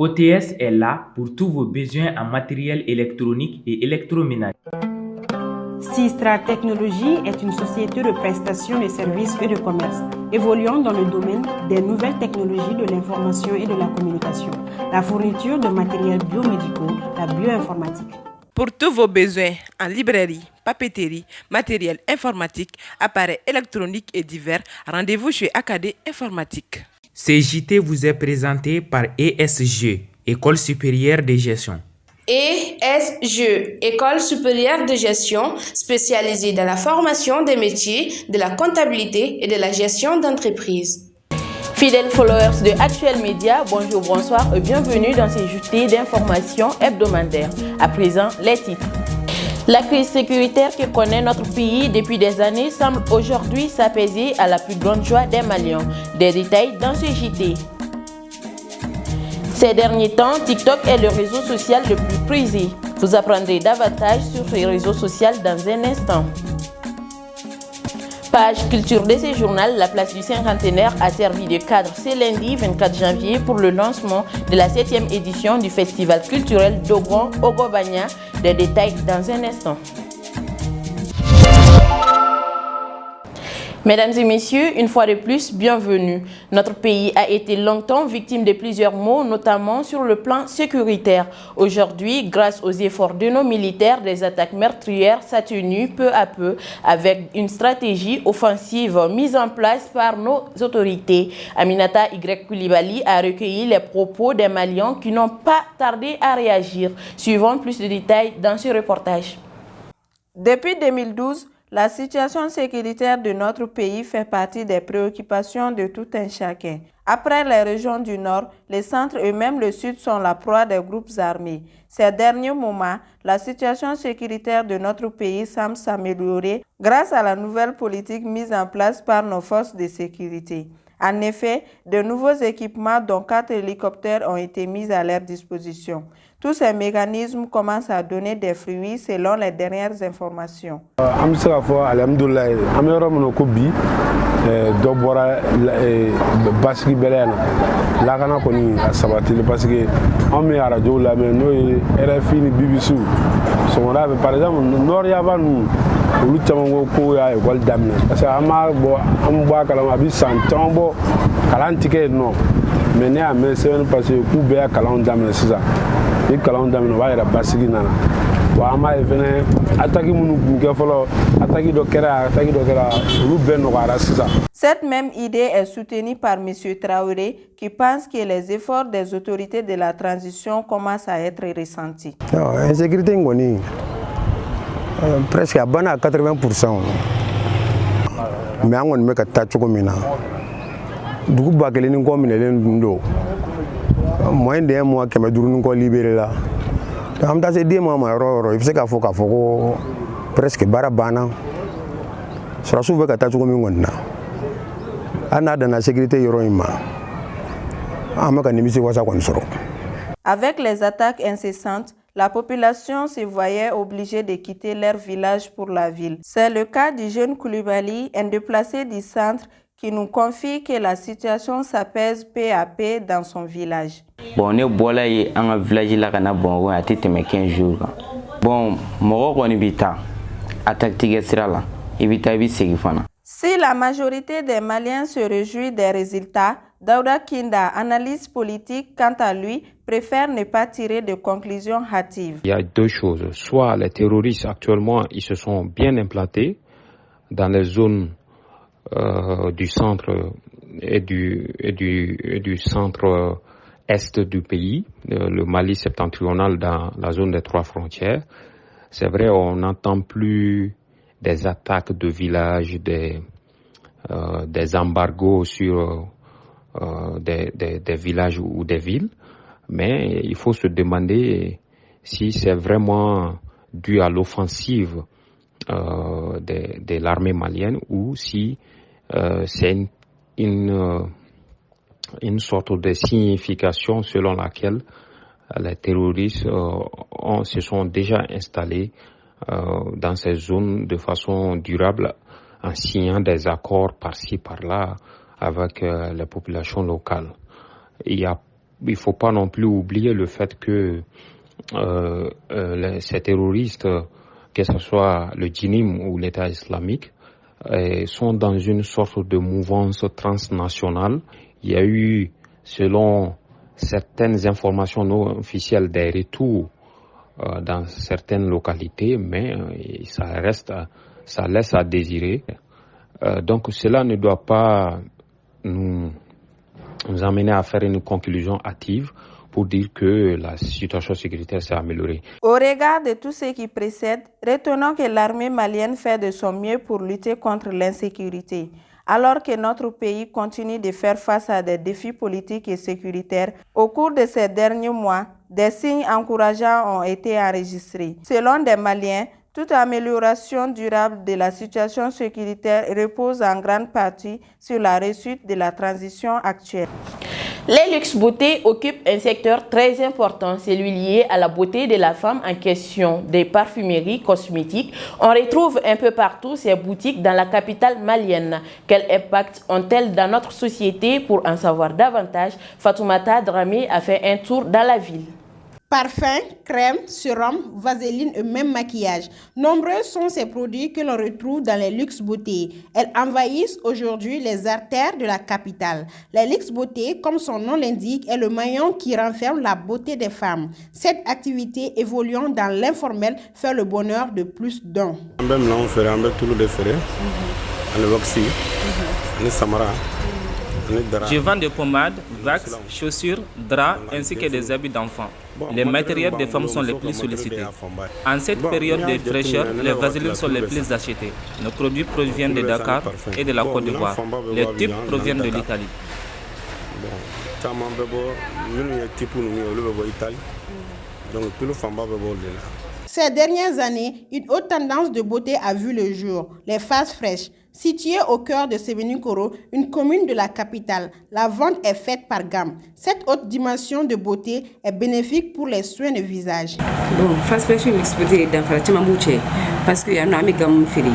OTS est là pour tous vos besoins en matériel électronique et électroménager. Sistra Technologies est une société de prestation de services et de commerce, évoluant dans le domaine des nouvelles technologies de l'information et de la communication, la fourniture de matériels biomédicaux, la bioinformatique. Pour tous vos besoins en librairie, papeterie, matériel informatique, appareils électroniques et divers, rendez-vous chez AKD Informatique. Ce JT vous est présenté par ESG, École supérieure de gestion. ESG, École supérieure de gestion, spécialisée dans la formation des métiers de la comptabilité et de la gestion d'entreprise. Fidèles followers de Actuel Média, bonjour, bonsoir et bienvenue dans ces JT d'information hebdomadaires. À présent, les titres. La crise sécuritaire que connaît notre pays depuis des années semble aujourd'hui s'apaiser à la plus grande joie des Maliens. Des détails dans ce JT. Ces derniers temps, TikTok est le réseau social le plus prisé. Vous apprendrez davantage sur ce réseau social dans un instant. Page culture de ce journal, la place du cinquantenaire a servi de cadre ce lundi 24 janvier pour le lancement de la 7e édition du festival culturel Dogon Ogobanya. Des détails dans un instant. Mesdames et messieurs, une fois de plus, bienvenue. Notre pays a été longtemps victime de plusieurs maux, notamment sur le plan sécuritaire. Aujourd'hui, grâce aux efforts de nos militaires, des attaques meurtrières s'atténuent peu à peu avec une stratégie offensive mise en place par nos autorités. Aminata Y. Koulibaly a recueilli les propos des Maliens qui n'ont pas tardé à réagir. Suivons plus de détails dans ce reportage. Depuis 2012, la situation sécuritaire de notre pays fait partie des préoccupations de tout un chacun. Après les régions du Nord, les centres et même le Sud sont la proie des groupes armés. Ces derniers moments, la situation sécuritaire de notre pays semble s'améliorer grâce à la nouvelle politique mise en place par nos forces de sécurité. En effet, de nouveaux équipements, dont 4 hélicoptères, ont été mis à leur disposition. Tous ces mécanismes commencent à donner des fruits selon les dernières informations. olu caman ko ko y'a école daminɛ parce que an b'a bɔ an bɔ a kalama a bɛ san caman bɔ kalan tɛ kɛ yen nɔ mais ne y'a mɛn sɛbɛnni parce que k'u bɛɛ y'a kalanw daminɛ sisan ni kalanw daminɛ o b'a yɛrɛ basigi nana wa an b'a ye fɛnɛ attaque minnu kun kɛ fɔlɔ attaque dɔ kɛra olu bɛɛ nɔgɔyara sisan. Cette même idée est soutenue par M. Traoré qui pense que les efforts des autorités de la transition commencent à être ressentis. Insécurité ngoni presque à 80%. Mais on ne met qu'à Tachoukomina. Du coup, Bakelin comme il est l'undo. Moins d'un mois que ma durée nous libérée là. On a dit moi, il faut qu'il faut presque barabana. Sera souvent qu'à Tachoukomina. On a dans la sécurité héroïma. Avec les attaques incessantes, la population se voyait obligée de quitter leur village pour la ville. C'est le cas du jeune Koulibaly, un déplacé du centre, qui nous confie que la situation s'apaise peu à peu dans son village. Bon, on est dans un village là, on a 15 jours. Bon, on est attaque là, si la majorité des Maliens se réjouit des résultats, Daouda Kinda, analyse politique, quant à lui, préfère ne pas tirer de conclusions hâtives. Il y a deux choses. Soit les terroristes actuellement, ils se sont bien implantés dans les zones du centre et du centre est du pays, le Mali septentrional dans la zone des 3 frontières. C'est vrai, on n'entend plus des attaques de villages, des embargos sur des villages ou des villes, mais il faut se demander si c'est vraiment dû à l'offensive de l'armée malienne ou si c'est une sorte de signification selon laquelle les terroristes se sont déjà installés dans ces zones de façon durable en signant des accords par-ci par-là avec les populations locales. Il y a il faut pas non plus oublier le fait que ces terroristes, que ce soit le djinnim ou l'État islamique, sont dans une sorte de mouvance transnationale. Il y a eu, selon certaines informations non officielles, des retours dans certaines localités, mais ça laisse à désirer. Donc cela ne doit pas nous amener à faire une conclusion hâtive pour dire que la situation sécuritaire s'est améliorée. Au regard de tout ce qui précède, retenons que l'armée malienne fait de son mieux pour lutter contre l'insécurité. Alors que notre pays continue de faire face à des défis politiques et sécuritaires, au cours de ces derniers mois, des signes encourageants ont été enregistrés. Selon des Maliens, toute amélioration durable de la situation sécuritaire repose en grande partie sur la réussite de la transition actuelle. Les luxe beauté occupent un secteur très important, celui lié à la beauté de la femme en question. Des parfumeries cosmétiques, on retrouve un peu partout ces boutiques dans la capitale malienne. Quel impact ont-elles dans notre société? Pour en savoir davantage, Fatoumata Dramé a fait un tour dans la ville. Parfums, crèmes, sérums, vaseline et même maquillage. Nombreux sont ces produits que l'on retrouve dans les luxe beauté. Elles envahissent aujourd'hui les artères de la capitale. Les luxe beauté, comme son nom l'indique, est le maillon qui renferme la beauté des femmes. Cette activité évoluant dans l'informel fait le bonheur de plus d'un. Je vends des pommades, wax, chaussures, draps ainsi que des habits d'enfants. Les matériels des femmes sont les plus sollicités. En cette période de fraîcheur, les vaselines sont les plus achetées. Nos produits proviennent de Dakar et de la Côte d'Ivoire. Les tubes proviennent de l'Italie. Ces dernières années, une haute tendance de beauté a vu le jour, les phases fraîches. Située au cœur de Sévénikoro, une commune de la capitale, la vente est faite par gamme. Cette haute dimension de beauté est bénéfique pour les soins de visage. Bon, fast fashion exposé dans parce qu'il y a une gamme fili,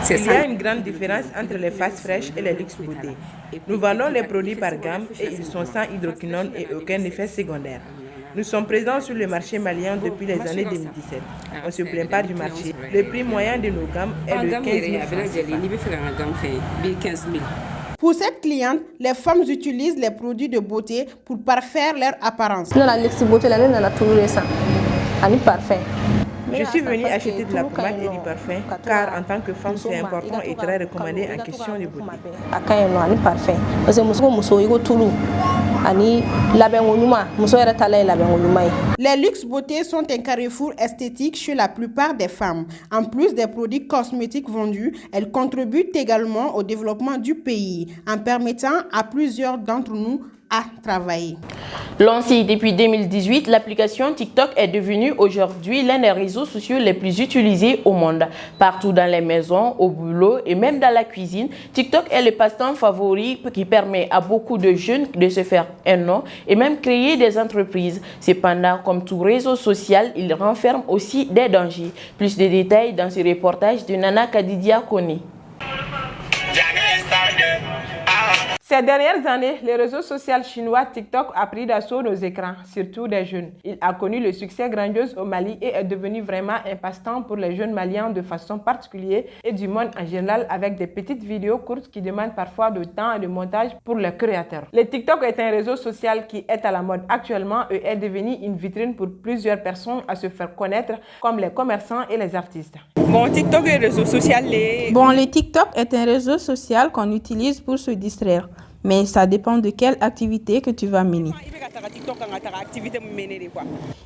Il y a une grande différence entre les fast fresh et les luxe beauté. Nous vendons les produits par gamme et ils sont sans hydroquinone et aucun effet secondaire. Nous sommes présents sur le marché malien depuis les années 2017. On ne se plaint pas du marché. Le prix moyen de nos gammes est de 15 000 francs. Pour cette cliente, les femmes utilisent les produits de beauté pour parfaire leur apparence. Je suis venue acheter de la pommade et du parfum car en tant que femme c'est important et très recommandé en question de beauté. Les luxe beauté sont un carrefour esthétique chez la plupart des femmes. En plus des produits cosmétiques vendus, elles contribuent également au développement du pays en permettant à plusieurs d'entre nous à travailler. Lancée depuis 2018, l'application TikTok est devenue aujourd'hui l'un des réseaux sociaux les plus utilisés au monde. Partout dans les maisons, au boulot et même dans la cuisine, TikTok est le passe-temps favori qui permet à beaucoup de jeunes de se faire un nom et même créer des entreprises. Cependant, comme tout réseau social, il renferme aussi des dangers. Plus de détails dans ce reportage de Nana Kadidia Kone. Ces dernières années, le réseau social chinois TikTok a pris d'assaut nos écrans, surtout des jeunes. Il a connu le succès grandiose au Mali et est devenu vraiment un passe-temps pour les jeunes maliens de façon particulière et du monde en général avec des petites vidéos courtes qui demandent parfois de temps et de montage pour les créateurs. Le TikTok est un réseau social qui est à la mode actuellement et est devenu une vitrine pour plusieurs personnes à se faire connaître comme les commerçants et les artistes. Bon, TikTok est un réseau social. Le TikTok est un réseau social qu'on utilise pour se distraire. Mais ça dépend de quelle activité que tu vas mener.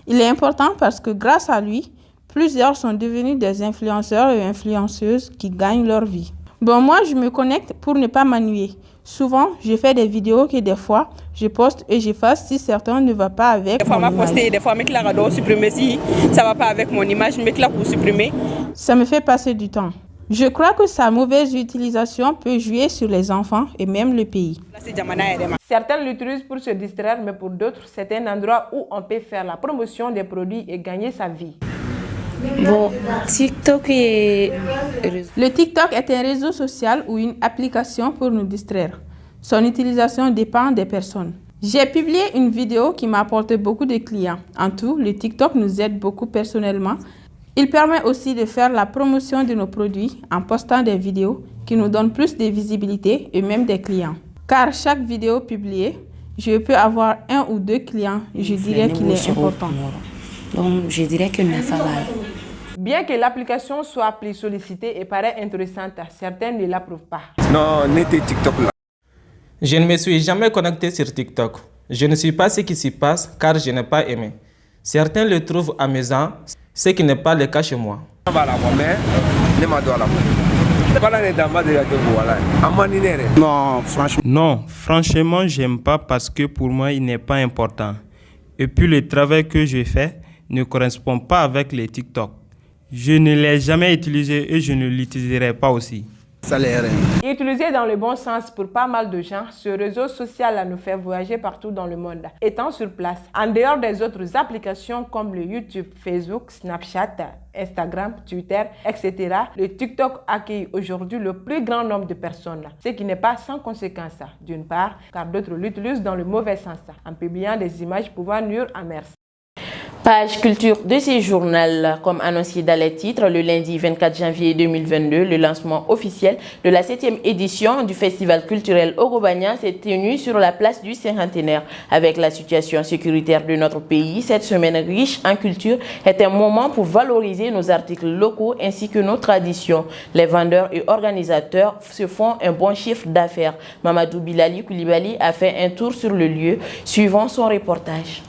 Il est important parce que grâce à lui, plusieurs sont devenus des influenceurs et influenceuses qui gagnent leur vie. Moi, je me connecte pour ne pas m'ennuyer. Souvent, je fais des vidéos que des fois, je poste et j'efface si certains ne va pas avec mon image. Des fois, je supprimer si ça ne va pas avec mon image, je clique pour supprimer. Ça me fait passer du temps. Je crois que sa mauvaise utilisation peut jouer sur les enfants et même le pays. Certains l'utilisent pour se distraire, mais pour d'autres, c'est un endroit où on peut faire la promotion des produits et gagner sa vie. Le TikTok est un réseau social ou une application pour nous distraire. Son utilisation dépend des personnes. J'ai publié une vidéo qui m'a apporté beaucoup de clients. En tout, le TikTok nous aide beaucoup personnellement. Il permet aussi de faire la promotion de nos produits en postant des vidéos qui nous donnent plus de visibilité et même des clients. Car chaque vidéo publiée, je peux avoir 1 ou 2 clients. Je dirais qu'il est important. Donc, je dirais que Bien que l'application soit plus sollicitée et paraît intéressante, certains ne l'approuvent pas. Non, n'était TikTok là. Je ne me suis jamais connecté sur TikTok. Je ne sais pas ce qui s'y passe car je n'ai pas aimé. Certains le trouvent amusant, ce qui n'est pas le cas chez moi. Non, franchement, j'aime pas parce que pour moi, il n'est pas important. Et puis le travail que je fais ne correspond pas avec les TikTok. Je ne l'ai jamais utilisé et je ne l'utiliserai pas aussi. Utilisé dans le bon sens pour pas mal de gens, ce réseau social nous fait voyager partout dans le monde. Étant sur place, en dehors des autres applications comme le YouTube, Facebook, Snapchat, Instagram, Twitter, etc., le TikTok accueille aujourd'hui le plus grand nombre de personnes, ce qui n'est pas sans conséquence. D'une part, car d'autres l'utilisent dans le mauvais sens, en publiant des images pouvant nuire à merci. Page culture de ce journal. Comme annoncé dans les titres, le lundi 24 janvier 2022, le lancement officiel de la 7e édition du festival culturel Ogobanya s'est tenu sur la place du Cinquantenaire. Avec la situation sécuritaire de notre pays, cette semaine riche en culture est un moment pour valoriser nos articles locaux ainsi que nos traditions. Les vendeurs et organisateurs se font un bon chiffre d'affaires. Mamadou Bilali Koulibaly a fait un tour sur le lieu, suivant son reportage.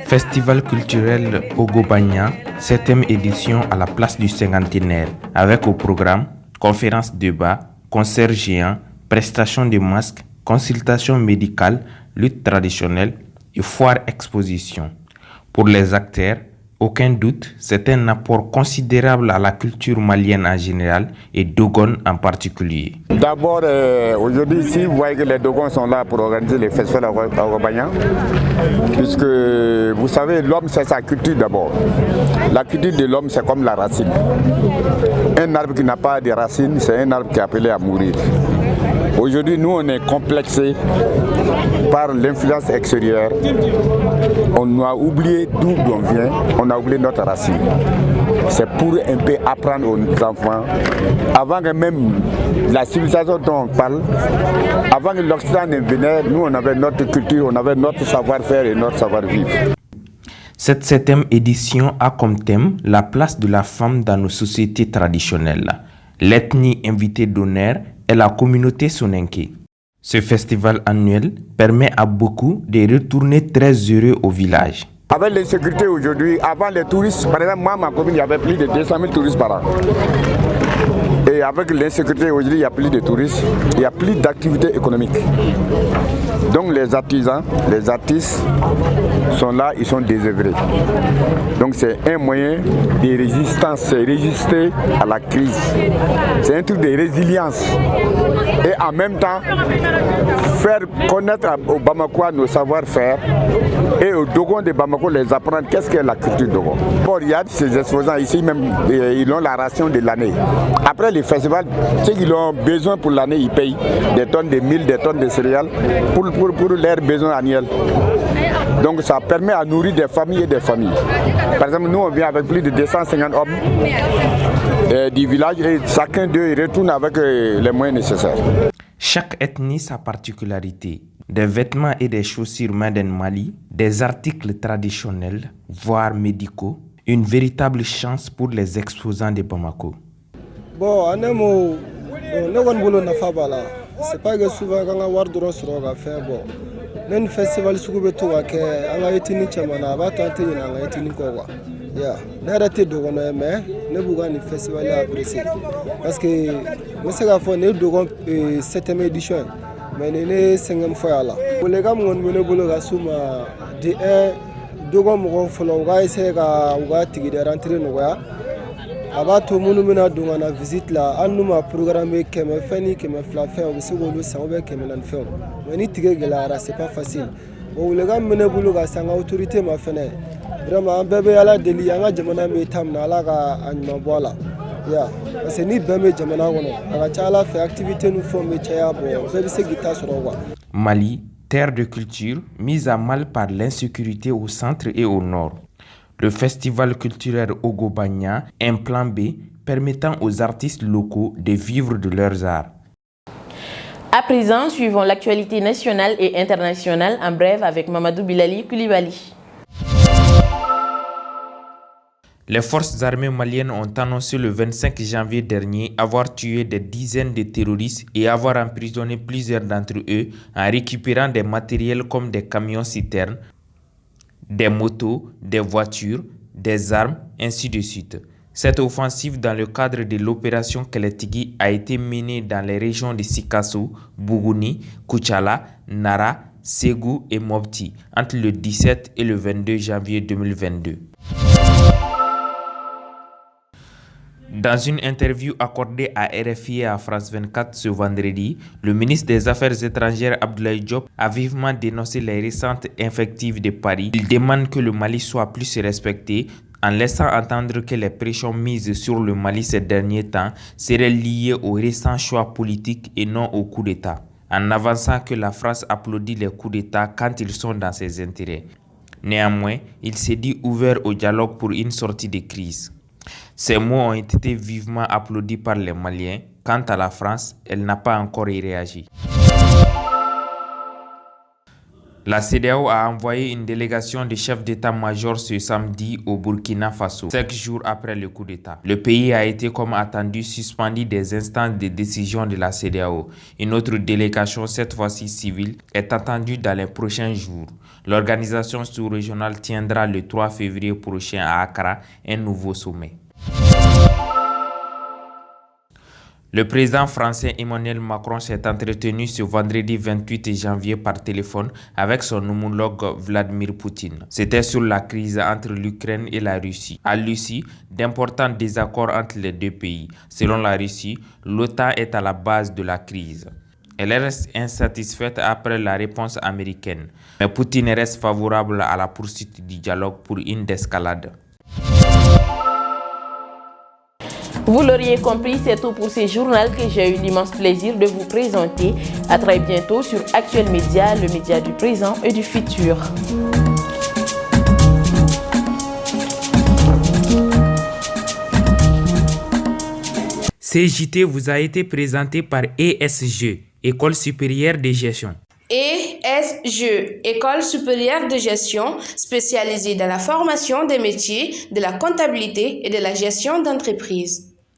Festival culturel Ogobanya, 7e édition à la place du Cinquantenaire, avec au programme conférences débat, concerts géants, prestations de masques, consultations médicales, lutte traditionnelle et foire exposition. Pour les acteurs, aucun doute, c'est un apport considérable à la culture malienne en général et Dogon en particulier. D'abord, aujourd'hui ici, vous voyez que les Dogons sont là pour organiser les festivals à Ogobanya, puisque vous savez, l'homme c'est sa culture d'abord. La culture de l'homme c'est comme la racine. Un arbre qui n'a pas de racines, c'est un arbre qui est appelé à mourir. Aujourd'hui, nous, on est complexés par l'influence extérieure. On a oublié d'où on vient, on a oublié notre racine. C'est pour un peu apprendre aux enfants, avant que même la civilisation dont on parle, avant que l'Occident ne vienne, nous, on avait notre culture, on avait notre savoir-faire et notre savoir-vivre. Cette 7e édition a comme thème la place de la femme dans nos sociétés traditionnelles. L'ethnie invitée d'honneur est la communauté Soninké. Ce festival annuel permet à beaucoup de retourner très heureux au village. Avec l'insécurité aujourd'hui, avant les touristes, par exemple, moi, ma commune, il y avait plus de 200 000 touristes par an. Et avec l'insécurité aujourd'hui, il n'y a plus de touristes, il n'y a plus d'activités économiques. Donc les artisans, les artistes sont là, ils sont désœuvrés. Donc c'est un moyen de résistance, c'est résister à la crise. C'est un truc de résilience. Et en même temps, faire connaître aux Bamakois nos savoir-faire et aux Dogons de Bamako les apprendre qu'est-ce qu'est la culture Dogon. Bon, il y a ces exposants ici même, ils ont la ration de l'année. Après les festivals, ceux qui ont besoin pour l'année, ils payent des tonnes de mil, des tonnes de céréales pour leurs besoins annuels. Donc ça permet à nourrir des familles et des familles. Par exemple, nous on vient avec plus de 250 hommes du village et chacun d'eux retourne avec les moyens nécessaires. Chaque ethnie sa particularité. Des vêtements et des chaussures made in Mali, des articles traditionnels, voire médicaux, une véritable chance pour les exposants de Bamako. Bon, c'est pas que souvent quand on va sur la faire bon. Même festival sugu to ka anga etini chamana ba tante ina anga etini ko wa. Ya, na rate dogon mais ne buga ni festival apprécié parce que moi c'est la fois ne dogon 7e édition mais ne 5e fois là. Pour les gars mon ne bolo ga suma de dogon mo folo ga essayer ga tigi de rentrer no ga abato munu mina dunga na visite la anuma programme keme fani keme flafer o biso lo sa obe keme nan fer mais ni tige gela c'est pas facile o le gars mena bulu ga sanga autorité ma fene vraiment an bɛɛ bɛ ala deli an ka jamana bɛ taa min na ala ka a ɲuman bɔ a la ya parce que ni bɛɛ bɛ jamana kɔnɔ a ka ca ala fɛ activité ni fɛnw bɛ caya bɔ bɛɛ bɛ se k'i ta sɔrɔ quoi. Mali, terre de culture, mise à mal par l'insécurité au centre et au nord. Le festival culturel Ogobanya, un plan B permettant aux artistes locaux de vivre de leurs arts. À présent, suivons l'actualité nationale et internationale en bref avec Mamadou Bilali Koulibaly. Les forces armées maliennes ont annoncé le 25 janvier dernier avoir tué des dizaines de terroristes et avoir emprisonné plusieurs d'entre eux en récupérant des matériels comme des camions-citernes, des motos, des voitures, des armes, ainsi de suite. Cette offensive dans le cadre de l'opération Keletigui a été menée dans les régions de Sikasso, Bougouni, Koutchala, Nara, Ségou et Mopti entre le 17 et le 22 janvier 2022. Dans une interview accordée à RFI et à France 24 ce vendredi, le ministre des Affaires étrangères Abdoulaye Diop a vivement dénoncé les récentes invectives de Paris. Il demande que le Mali soit plus respecté en laissant entendre que les pressions mises sur le Mali ces derniers temps seraient liées aux récents choix politiques et non au coup d'État, en avançant que la France applaudit les coups d'État quand ils sont dans ses intérêts. Néanmoins, il s'est dit ouvert au dialogue pour une sortie de crise. Ces mots ont été vivement applaudis par les Maliens. Quant à la France, elle n'a pas encore réagi. La CEDEAO a envoyé une délégation de chefs d'état-major ce samedi au Burkina Faso, 5 jours après le coup d'État. Le pays a été, comme attendu, suspendu des instances de décision de la CEDEAO. Une autre délégation, cette fois-ci civile, est attendue dans les prochains jours. L'organisation sous-régionale tiendra le 3 février prochain à Accra un nouveau sommet. Le président français Emmanuel Macron s'est entretenu ce vendredi 28 janvier par téléphone avec son homologue Vladimir Poutine. C'était sur la crise entre l'Ukraine et la Russie. À Russie, d'importants désaccords entre les deux pays. Selon la Russie, l'OTAN est à la base de la crise. Elle reste insatisfaite après la réponse américaine. Mais Poutine reste favorable à la poursuite du dialogue pour une escalade. Vous l'auriez compris, c'est tout pour ce journal que j'ai eu l'immense plaisir de vous présenter. À très bientôt sur Actuel Média, le média du présent et du futur. CJT vous a été présenté par ESG, École supérieure de gestion. ESG, École supérieure de gestion, spécialisée dans la formation des métiers de la comptabilité et de la gestion d'entreprise.